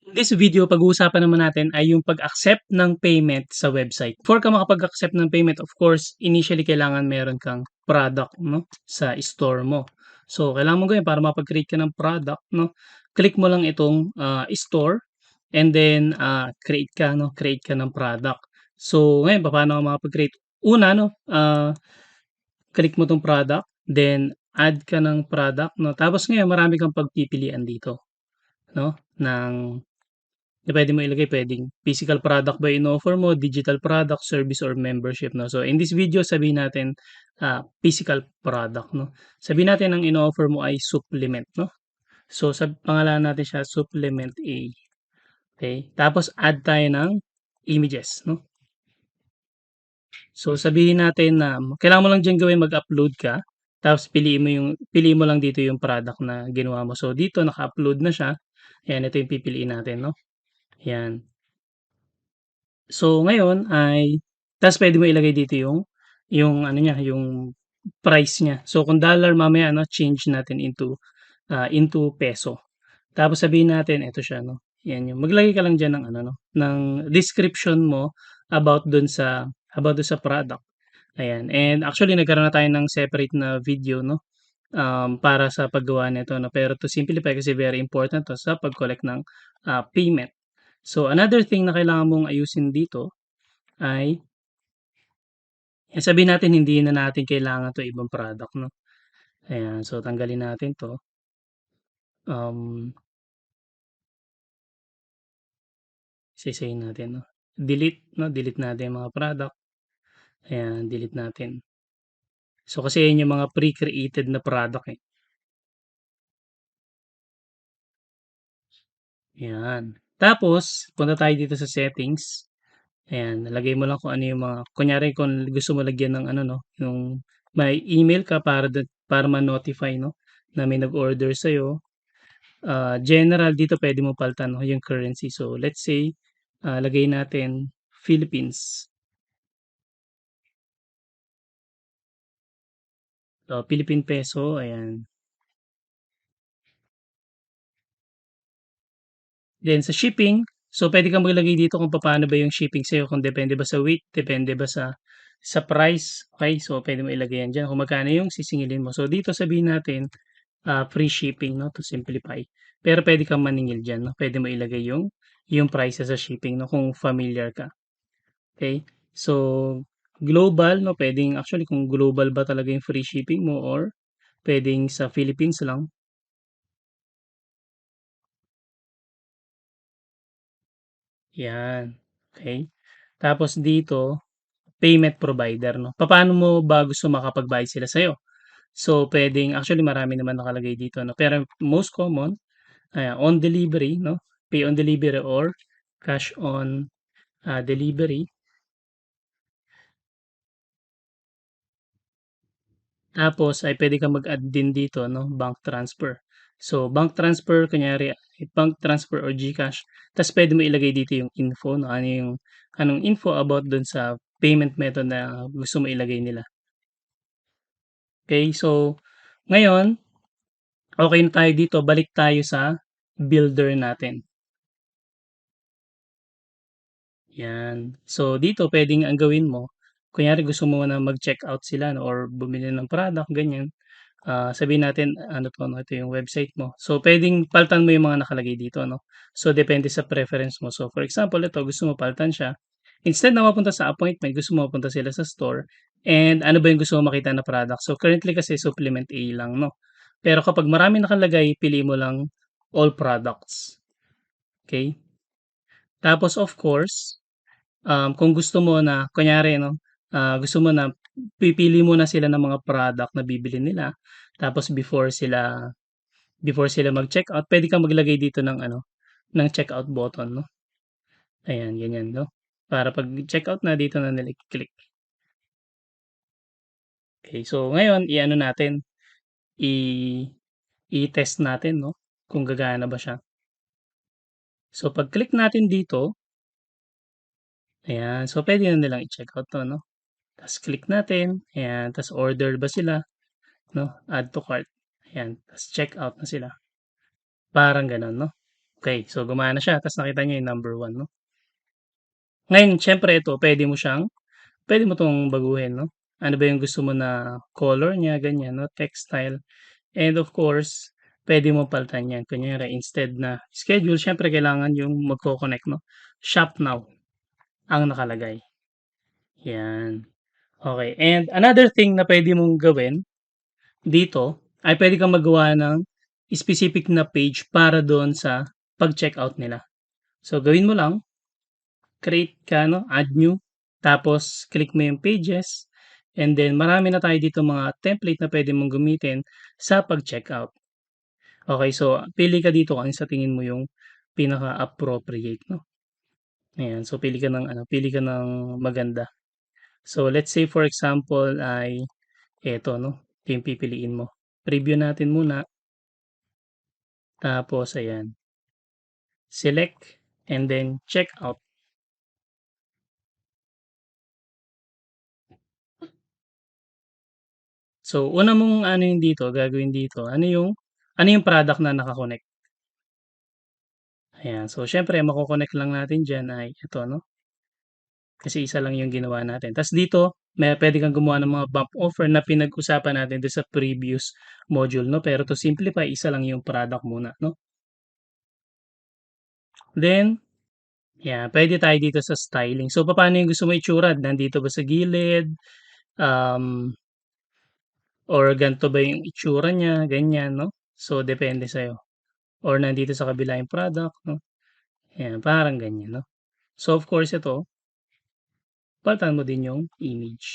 This video, pag-uusapan naman natin ay yung pag-accept ng payment sa website. Before ka makapag-accept ng payment, of course, initially kailangan meron kang product, no, sa store mo. So, kailangan mo gawin para makapag-create ka ng product, no, click mo lang itong store and then create ka, no, create ka ng product. So, ngayon, paano ka makapag-create? Una, no, click mo tong product, then add ka ng product, no. Tapos ngayon, marami kang pagpipilian dito, no, ng na puwede mo ilagay, puwedeng physical product ba in-offer mo, digital product, service or membership 'no. So in this video sabihin natin, physical product 'no. Sabihin natin ang ino-offer mo ay supplement 'no. So pangalanan natin siya supplement A, okey. Tapos add tayo ng images 'no. So sabihin natin na kailangan mo lang diyan gawin mag-upload ka, tapos piliin mo lang dito yung product na ginawa mo. So dito naka-upload na siya, ayan ito yung pipiliin natin 'no, 'yan. So ngayon ay ta's puwede mo ilagay dito yung ano niya, yung price niya. So kung dollar mamaya ano change natin into peso. Tapos sabihin natin eto siya 'no, 'yan yung maglagay ka lang diyan ng ano 'no, ng description mo about dun sa product, ayan. And actually nagkaroon na tayo ng separate na video 'no, para sa paggawa nito 'no, pero to simplify kasi very important 'to sa pag-collect ng payment. So another thing na kailangan mong ayusin dito ay sabihin natin hindi na natin kailangan 'to ibang product 'no. Ayan, so tanggalin natin 'to, um, isa-isahin natin 'no. Delete 'no, delete natin yung mga product, ayan delete natin. So kasi yan yung mga pre-created na product, eh, 'yan. Tapos punta tayo dito sa settings, ayan lagay mo lang kung ano yung mga kunyari kung gusto mo lagyan ng ano 'no, yung may email ka para ma-notify 'no, na may nag-order sa'yo. General dito puwede mo palitan 'no, yung currency. So, let's say, lagay natin Philippines. So, Philippine Peso, ayan. Then sa shipping, so puwede kang maglagay dito kung papaano ba yung shipping sa'yo, kung depende ba sa weight, depende ba sa price, okey. So, puwede mo ilagay yan diyan kung magkano yung sisingilin mo. So, dito sabihin natin, free shipping 'no, to simplify. Pero puwede kang maningil diyan 'no, puwede mo ilagay yung prices sa shipping 'no, kung familiar ka. Okay. So, global 'no, puwedeng actually kung global ba talaga yung free shipping mo or puwedeng sa Philippines lang, 'yan, okay. Tapos dito, payment provider 'no, papaano mo ba gusto makapagbayad sila sa'yo? So, puwedeng actually marami naman nakalagay dito 'no, pero most common, on delivery 'no, pay on delivery or cash on, delivery. Tapos ay puwede kang mag-add din dito 'no, bank transfer. So, bank transfer kunyari bank transfer or GCash ta's puwede mo ilagay dito yung info 'no, anong info about dun sa payment method na gusto mo ilagay nila. Okay. So ngayon, okey na tayo dito, balik tayo sa builder natin, 'yan. So dito puwedeng ang gawin mo, kunyari gusto mo na mag-checkout sila 'no or bumili ng product ganyan. Sabihin natin ano 'to 'no, ito yung website mo. So, puwedeng palitan mo yung mga nakalagay dito 'no. So, depende sa preference mo. So, for example ito gusto mo palitan siya, instead na mapunta sa appointment gusto mo mapunta sila sa store and ano ba yung gusto mo makita na product. So, currently kasi supplement A lang 'no. Pero kapag maraming nakalagay piliin mo lang all products, okey. Tapos of course, kung gusto mo na kunyari 'no, gusto mo na pipili muna sila ng mga product na bibilhin nila tapos before sila mag-checkout puwede kang maglagay dito ng ano, ng checkout button 'no, ayan ganyan 'no. Para 'pag checkout na dito na nila i-click. Okay, so ngayon i-ano natin, i i-test natin 'no, kung gagana ba siya. So 'pag click natin dito, ayan, so puwede na nilang i-checkout 'to 'no. Ta's click natin, ayan, ta's order ba sila 'no, add to cart, ayan, ta's checkout na sila, parang gano'n 'no. Okay, so gumana siya ta's nakita niyo yung number 1 'no. Ngayon siyempre ito puwede mo 'tong baguhin 'no. Ano ba yung gusto mo na color niya ganyan 'no, text style and of course puwede mong palitan 'yan. Kunyari instead na schedule siyempre kailangan yung magko-connect 'no, shop now ang nakalagay, 'yan. Okey and another thing na puwede mong gawin dito ay puwede kang maggawa ng specific na page para doon sa pag-checkout nila. So gawin mo lang, create ka 'no, add new, tapos click mo yung pages and then marami na tayo dito mga template na puwede mong gamitin sa pag-checkout. Okey, so pili ka dito kung ano sa tingin mo yung pinaka-appropriate 'no, ayan. So pili ka ng maganda. So let's say for example ay eto 'no, ito yung pipiliin mo. Preview natin muna, tapos ayan, select and then checkout. So una mong anohin dito, gagawin dito, ano yung product na naka-connect, ayan. So siyempre mako-connect lang natin diyan ay ito 'no, kasi isa lang yung ginawa natin. Ta's dito puwede kang gumawa ng mga bump offer na pinag-usapan natin dun sa previous module 'no, pero to simplify isa lang yung product muna 'no. Then puwede tayo dito sa styling. So papaano yung gusto mo itsura, nandito ba sa gilid, um, or ganito ba yung itsura niya, ganyan 'no. So depende sa'yo or nandito sa kabila yung product 'no, ayan parang ganyan 'no. So of course ito, palitan mo din yung image.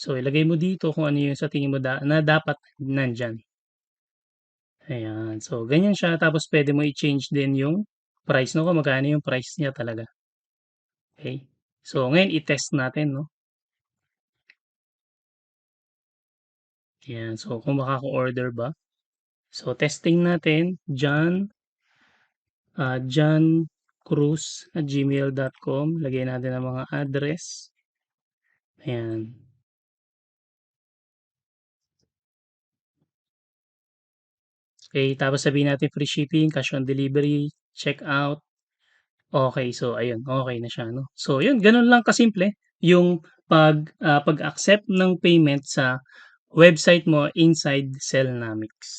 So ilagay mo dito kung ano yung sa tingin mo na dapat nandiyan, ayan. So ganyan siya tapos puwede mo i-change din yung price 'no, kung magkano yung price niya talaga, okey. So ngayon i-test natin 'no, ayan. So kung makaka-order ba. So testing natin johncruz@gmail.com, lagyan natin ang mga address, ayan. Okey, tapos sabihin natin free shipping, cash on delivery, checkout, okey. So ayun, okey na siya 'no. So yun, gano'n lang kasimple yung pag-accept ng payment sa website mo inside Cellnomics.